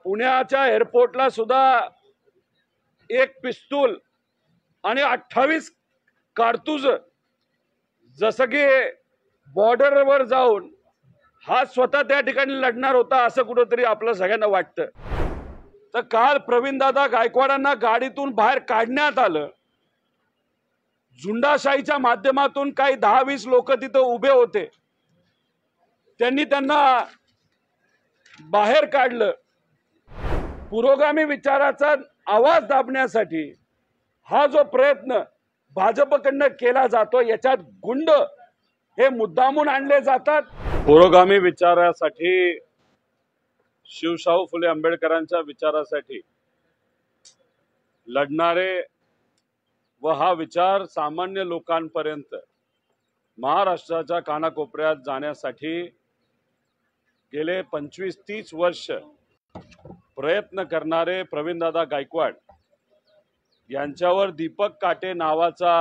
पुण्याच्या एअरपोर्टला सुद्धा एक पिस्तूल आणि 28 कारतूज जसं की बॉर्डरवर जाऊन हा स्वतः त्या ठिकाणी लढणार होता असं कुठेतरी आपलं सगळ्यांना वाटतं। तर काल प्रवीणदादा गायकवाडांना गाडीतून बाहेर काढण्यात आलं। झुंडाशाहीच्या माध्यमातून काही 10-20 लोक तिथे उभे होते, त्यांनी त्यांना बाहेर काढलं। पुरोगामी विचाराचा आवाज दाबण्यासाठी हा जो प्रयत्न भाजपकडनं केला जातो, याच्यात गुंड हे मुद्दामून आणले जातात। पुरोगामी विचारासाठी, शिवशाहू फुले आंबेडकरांच्या विचारासाठी लढणारे व हा विचार सामान्य लोकांपर्यंत महाराष्ट्राच्या कानाकोपऱ्यात जाण्यासाठी गेले 25-30 वर्ष प्रयत्न करणारे प्रवीणदादा गायकवाड यांच्यावर दीपक काटे नावाचा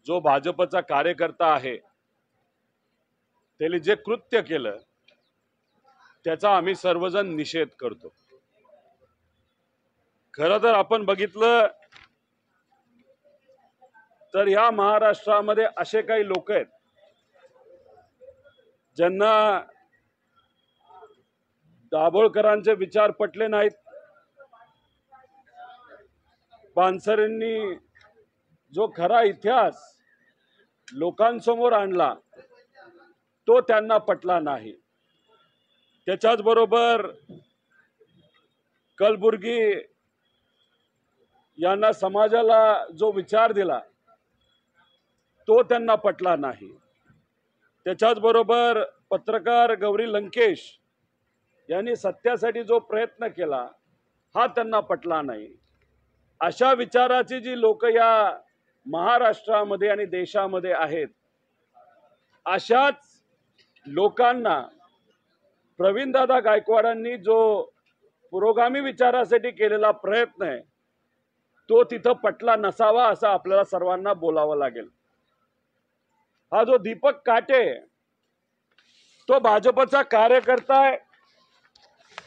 जो भाजपचा कार्यकर्ता आहे, त्याने जे कृत्य केलं त्याचा आम्ही सर्वजण निषेध करतो। खरं तर आपण बघितलं तर या महाराष्ट्रामध्ये असे काही लोक आहेत ज्यांना दाभोळकरांचे विचार पटले नाहीत, पानसरेंनी जो खरा इतिहास लोकांसमोर आणला तो त्यांना पटला नाही। त्याच्याच बरोबर कलबुर्गी यांना समाजाला जो विचार दिला तो त्यांना पटला नाही। त्याच्याच बरोबर पत्रकार गौरी लंकेश यांनी सत्यासाठी जो प्रयत्न केला हा त्यांना पटला नाही। अशा विचाराची जी लोक या महाराष्ट्रामध्ये आणि देशामध्ये आहेत, अशाच लोकांना प्रवीणदादा गायकवाडांनी जो पुरोगामी विचारासाठी केलेला प्रयत्न आहे तो तिथं पटला नसावा असं आपल्याला सर्वांना बोलावं लागेल। हा जो दीपक काटे तो भाजपचा कार्यकर्ता आहे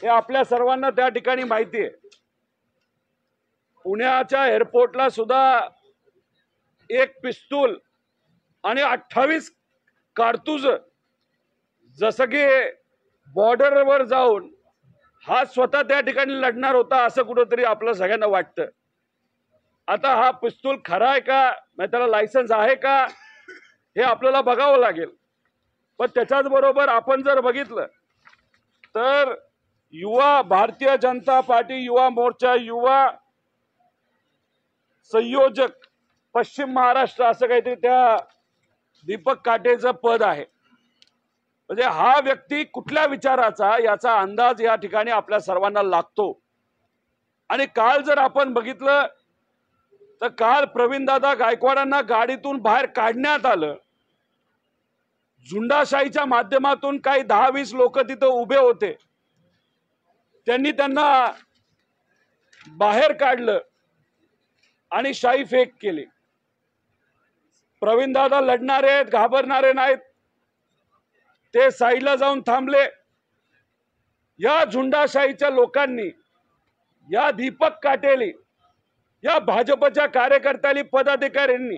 हे आपल्या सर्वांना त्या ठिकाणी माहिती आहे। पुण्याच्या एअरपोर्टला सुद्धा एक पिस्तूल आणि 28 कारतूज जसं की बॉर्डरवर जाऊन हा स्वतः त्या ठिकाणी लढणार होता असं कुठेतरी आपलं सगळ्यांना वाटतं। आता हा पिस्तूल खरा आहे का, त्याला लायसन्स आहे का, हे आपल्याला बघावं लागेल। पण त्याच्याच बरोबर आपण जर बघितलं तर युवा भारतीय जनता पार्टी युवा मोर्चा युवा संयोजक पश्चिम महाराष्ट्र असं काहीतरी त्या दीपक काटेचं पद आहे। म्हणजे हा व्यक्ती कुठल्या विचाराचा याचा अंदाज या ठिकाणी आपल्या सर्वांना लागतो। आणि काल जर आपण बघितलं तर काल प्रवीणदादा गायकवाडांना गाडीतून बाहेर काढण्यात आलं। झुंडाशाहीच्या माध्यमातून काही 10-20 लोक तिथे उभे होते, त्यांनी त्यांना बाहेर काढलं आणि शाई फेक केली। प्रवीणदादा लढणारे आहेत, घाबरणारे नाहीत, ते साईडला जाऊन थांबले। या झुंडाशाहीच्या लोकांनी, या दीपक काटेली, या भाजपच्या कार्यकर्त्यांनी पदाधिकाऱ्यांनी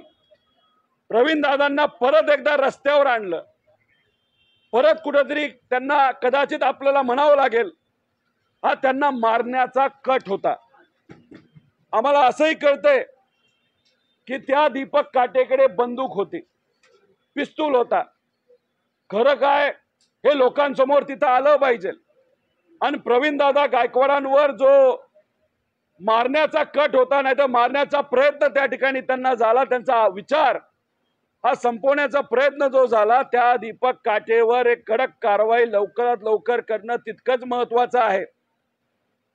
प्रवीणदादांना परत एकदा रस्त्यावर आणलं। परत कुठेतरी त्यांना कदाचित आपल्याला म्हणावं लागेल हा त्यांना मारण्याचा कट होता। आम्हाला असंही कळतंय की त्या दीपक काटेकडे बंदूक होती, पिस्तूल होता। खरं काय हे लोकांसमोर तिथं आलं पाहिजे। आणि प्रवीणदादा गायकवाडांवर जो मारण्याचा कट होता, नाही तर मारण्याचा प्रयत्न त्या ठिकाणी त्यांना झाला, त्यांचा विचार हा संपवण्याचा प्रयत्न जो झाला, त्या दीपक काटेवर एक कडक कारवाई लवकरात लवकर करणं तितकंच महत्वाचं आहे।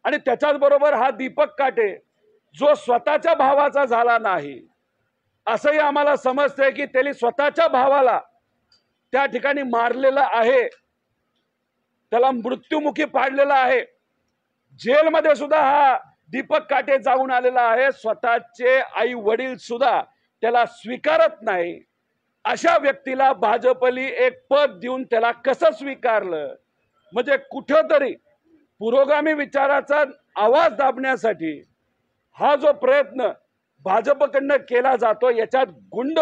आणि त्याच्याच बरोबर हा दीपक काटे जो स्वतःच्या भावाचा झाला नाही असंही आम्हाला समजतंय की त्यांनी स्वतःच्या भावाला त्या ठिकाणी मारलेलं आहे, त्याला मृत्युमुखी पाडलेला आहे। जेलमध्ये सुद्धा हा दीपक काटे जाऊन आलेला आहे। स्वतःचे आई वडील सुद्धा त्याला स्वीकारत नाही। अशा व्यक्तीला भाजपली एक पद देऊन त्याला कसं स्वीकारलं, म्हणजे कुठेतरी पुरोगामी विचाराचा आवाज दाबण्यासाठी हा जो प्रयत्न भाजपकडनं केला जातो, याच्यात गुंड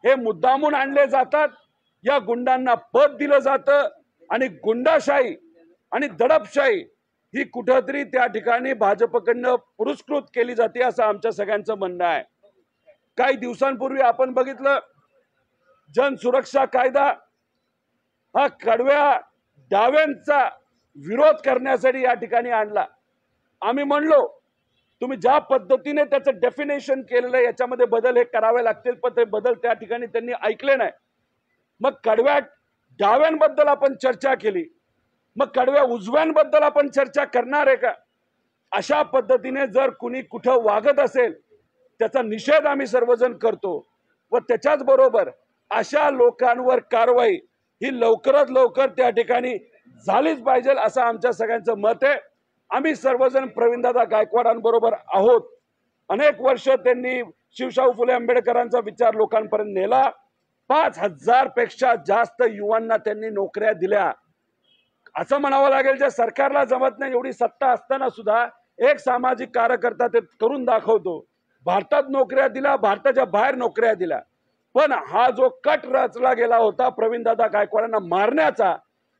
हे मुद्दामून आणले जातात, या गुंडांना पद दिलं जातं आणि गुंडाशाही आणि दडपशाही ही कुठंतरी त्या ठिकाणी भाजपकडनं पुरस्कृत केली जाते असं आमच्या सगळ्यांचं म्हणणं आहे. काही दिवसांपूर्वी आपण बघितलं, जनसुरक्षा कायदा हा कडव्या डाव्यांचा विरोध करण्यासाठी या ठिकाणी आणला. आम्ही म्हणलो तुम्ही ज्या पद्धतीने त्याचं डेफिनेशन केलेलं आहे याच्यामध्ये बदल हे करावे लागतील, पण ते बदल त्या ठिकाणी त्यांनी ऐकले नाही. मग कडव्या डाव्यांबद्दल आपण चर्चा केली, मग कडव्या उजव्यांबद्दल आपण चर्चा करणार आहे का? अशा पद्धतीने जर कुणी कुठं वागत असेल त्याचा निषेध आम्ही सर्वजण करतो व त्याच्याच बरोबर अशा लोकांवर कारवाई ही लवकरात लवकर त्या ठिकाणी झालीच पाहिजे असं आमच्या सगळ्यांचं मत आहे. आम्ही सर्वजण प्रवीणदादा गायकवाडांबरोबर आहोत. अनेक वर्ष त्यांनी शिवशाहू फुले आंबेडकरांचा विचार लोकांपर्यंत नेला. 5,000 पेक्षा जास्त युवांना त्यांनी नोकऱ्या दिल्या. असं म्हणावं लागेल, जे सरकारला जमत नाही एवढी सत्ता असताना सुद्धा एक सामाजिक कार्यकर्ता ते करून दाखवतो. भारतात नोकऱ्या दिल्या, भारताच्या बाहेर नोकऱ्या दिल्या. पण हा जो कट रचला गेला होता प्रवीणदादा गायकवाडांना मारण्याचा,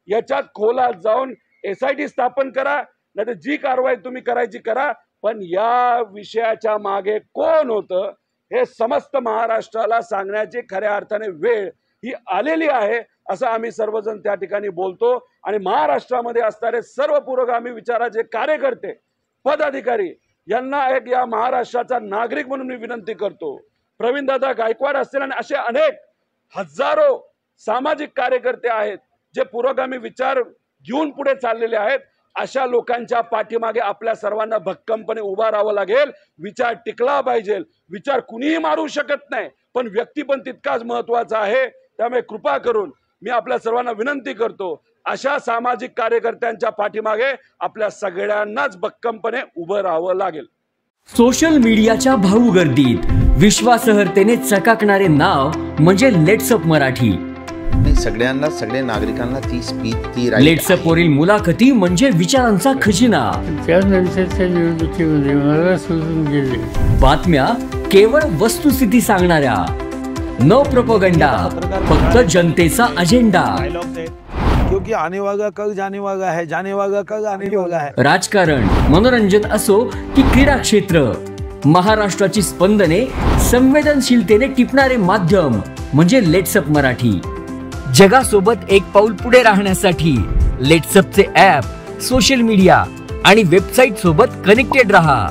याच्यात खोलात जाऊन SIT स्थापन करा, नाही तर जी कारवाई तुम्ही करायची करा, पण या विषयाच्या मागे कोण होतं हे समस्त महाराष्ट्राला सांगण्याची खऱ्या अर्थाने वेळ ही आलेली आहे असं आम्ही सर्वजण त्या ठिकाणी बोलतो. आणि महाराष्ट्रामध्ये असणारे सर्व पुरोगामी विचाराचे कार्यकर्ते, पदाधिकारी यांना एक या महाराष्ट्राचा नागरिक म्हणून मी विनंती करतो. प्रवीणदादा गायकवाड असतील आणि असे अनेक हजारो सामाजिक कार्यकर्ते आहेत जे पुरोगामी विचार घेऊन पुढे चाललेले आहेत. अशा लोकांच्या पाठीमागे आपल्या सर्वांना भक्कमपणे उभा राहावं लागेल. विचार टिकला पाहिजे. विचार कुणीही मारू शकत नाही, पण व्यक्ती पण तितकाच महत्वाचा आहे. त्यामुळे कृपा करून मी आपल्या सर्वांना विनंती करतो, अशा सामाजिक कार्यकर्त्यांच्या पाठीमागे आपल्या सगळ्यांनाच भक्कमपणे उभं राहावं लागेल. सोशल मीडियाच्या भाऊ गर्दीत विश्वासार्हतेने चकाकणारे नाव म्हणजे लेट्सअप मराठी. सगळ्यांना, सगळ्या नागरिकांना ती स्पीच, ती लेट्सअप वरील मुलाखती म्हणजे विचारांचा खजिना. त्यानंतरच्या निवडणुकीमध्ये मला सोडून गेले. बातम्या केवळ वस्तुस्थिती सांगणाऱ्या, न प्रोपगंडा, फक्त जनतेचा अजेंडा. क्योंकि आने वाला कल जाने वाला है, जाने वाला कल आने वाला है. राजकारण, मनोरंजन असो की क्रीडा क्षेत्र, महाराष्ट्राची स्पंदने संवेदनशीलतेने टिपणारे माध्यम म्हणजे लेट्सअप मराठी. जगासोबत एक पाऊल पुढे राहण्यासाठी लेट्सअपचे ॲप, सोशल मीडिया आणि वेबसाईट सोबत कनेक्टेड रहा.